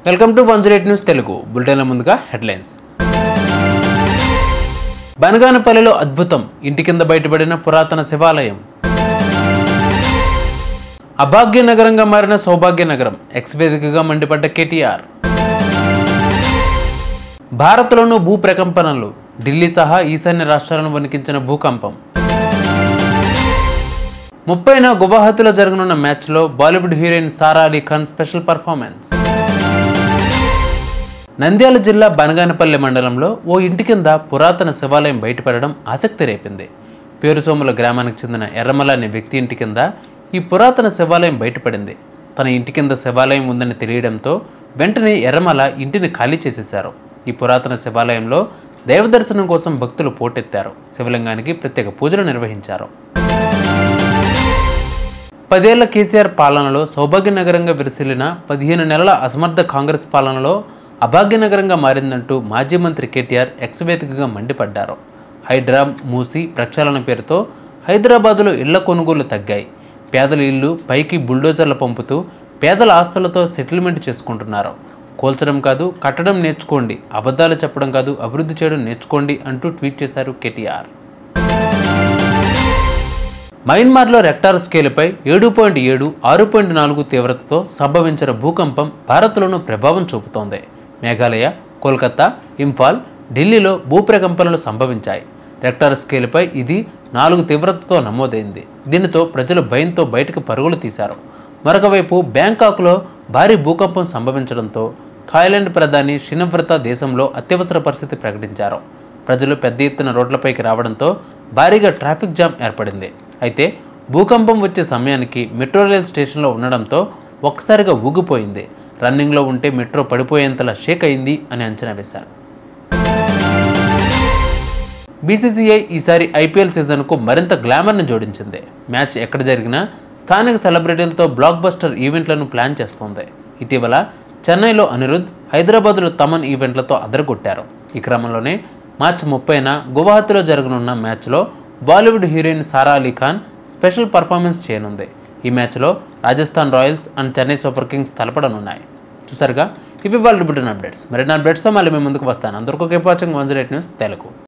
Welcome to 108 news Telugu బులెటిన్ల ముందుగా headlines. బనగానపల్లిలో అద్భుతం, ఇంటి కింద బయటపడిన పురాతన శివాలయం. అభాగ్య నగరంగా మారిన సౌభాగ్య నగరం, ఎక్స్ వేదికగా మండిపడ్డ కేటీఆర్. భారత్లోనూ భూ ప్రకంపనలు, ఢిల్లీ సహా ఈశాన్య రాష్ట్రాలను వణికించిన భూకంపం. 30న గువాహతిలో జరగనున్న మ్యాచ్లో Bollywood heroine Sara Ali Khan special performance. Nandyal జిల్లా బనగానపల్లి మండలంలో ఓ ఇంటి కింద పురాతన శివాలయం బయటపడడం ఆసక్తి రేపింది. పేరుసోముల గ్రామానికి చెందిన ఎర్రమల అనే వ్యక్తి ఇంటి కింద ఈ పురాతన శివాలయం బయటపడింది. తన ఇంటి కింద శివాలయం ఉందని తెలియడంతో వెంటనే ఎర్రమల ఇంటిని ఖాళీ చేసేశారు. ఈ పురాతన శివాలయంలో దైవదర్శనం కోసం భక్తులు పోటెత్తారు. శివలింగానికి ప్రత్యేక పూజలు నిర్వహించారు. 10 ఏళ్ల కేసీఆర్ పాలనలో సౌభాగ్యనగరంగా విరసిల్లిన 15 నెలల అసమర్థ కాంగ్రెస్ పాలనలో అభాగ్యనగరంగా మారిందంటూ మాజీ మంత్రి కేటీఆర్ ఎక్స్ వేదికగా మండిపడ్డారు. హైడ్రా, మూసి ప్రక్షాళన పేరుతో హైదరాబాదులో ఇళ్ల కొనుగోలు తగ్గాయి. పేదల ఇళ్లు పైకి బుల్డోజర్లు పంపుతూ పేదల ఆస్తులతో సెటిల్మెంట్ చేసుకుంటున్నారు. కోల్చడం కాదు కట్టడం నేర్చుకోండి, అబద్ధాలు చెప్పడం కాదు అభివృద్ధి చేయడం నేర్చుకోండి అంటూ ట్వీట్ చేశారు కేటీఆర్. మయన్మార్లో రెక్టార్ స్కేలుపై 7.7, 6.4 తీవ్రతతో సంభవించిన భూకంపం భారత్లోనూ ప్రభావం చూపుతోంది. మేఘాలయ, కోల్కతా, ఇంఫాల్, ఢిల్లీలో భూప్రకంపనలు సంభవించాయి. రెక్టార్ స్కేలుపై ఇది 4 తీవ్రతతో నమోదైంది. దీనితో ప్రజలు భయంతో బయటకు పరుగులు తీశారు. మరొకవైపు బ్యాంకాక్లో భారీ భూకంపం సంభవించడంతో థాయిలాండ్ ప్రధాని షినవ్రత దేశంలో అత్యవసర పరిస్థితి ప్రకటించారు. ప్రజలు పెద్ద ఎత్తున రోడ్లపైకి రావడంతో భారీగా ట్రాఫిక్ జామ్ ఏర్పడింది. అయితే భూకంపం వచ్చే సమయానికి మెట్రో రైల్ స్టేషన్లో ఉండడంతో ఒక్కసారిగా ఊగిపోయింది. రన్నింగ్లో ఉంటే మెట్రో పడిపోయేంతలా షేక్ అయింది అని అంచనా వేశారు. బీసీసీఐ ఈసారి ఐపీఎల్ సీజన్కు మరింత గ్లామర్ని జోడించింది. మ్యాచ్ ఎక్కడ జరిగినా స్థానిక సెలబ్రిటీలతో బ్లాక్ బస్టర్ ఈవెంట్లను ప్లాన్ చేస్తోంది. ఇటీవల చెన్నైలో అనిరుద్ధ్, హైదరాబాద్లో తమన్ ఈవెంట్లతో అదరగొట్టారు. ఈ క్రమంలోనే మార్చి 30న గువాహతిలో జరగనున్న మ్యాచ్లో Bollywood heroine Sara Ali Khan special performance చేయనుంది. ఈ మ్యాచ్లో Rajasthan Royals and Chennai Super Kings తలపడనున్నాయి. చూసారుగా, ఇవి వాళ్ళ బులెటిన్ అప్డేట్స్. మరిన్ని అప్డేట్స్తో మళ్ళీ మేము ముందుకు వస్తాను. అందరికీ వాచింగ్ 108 న్యూస్ తెలుగు.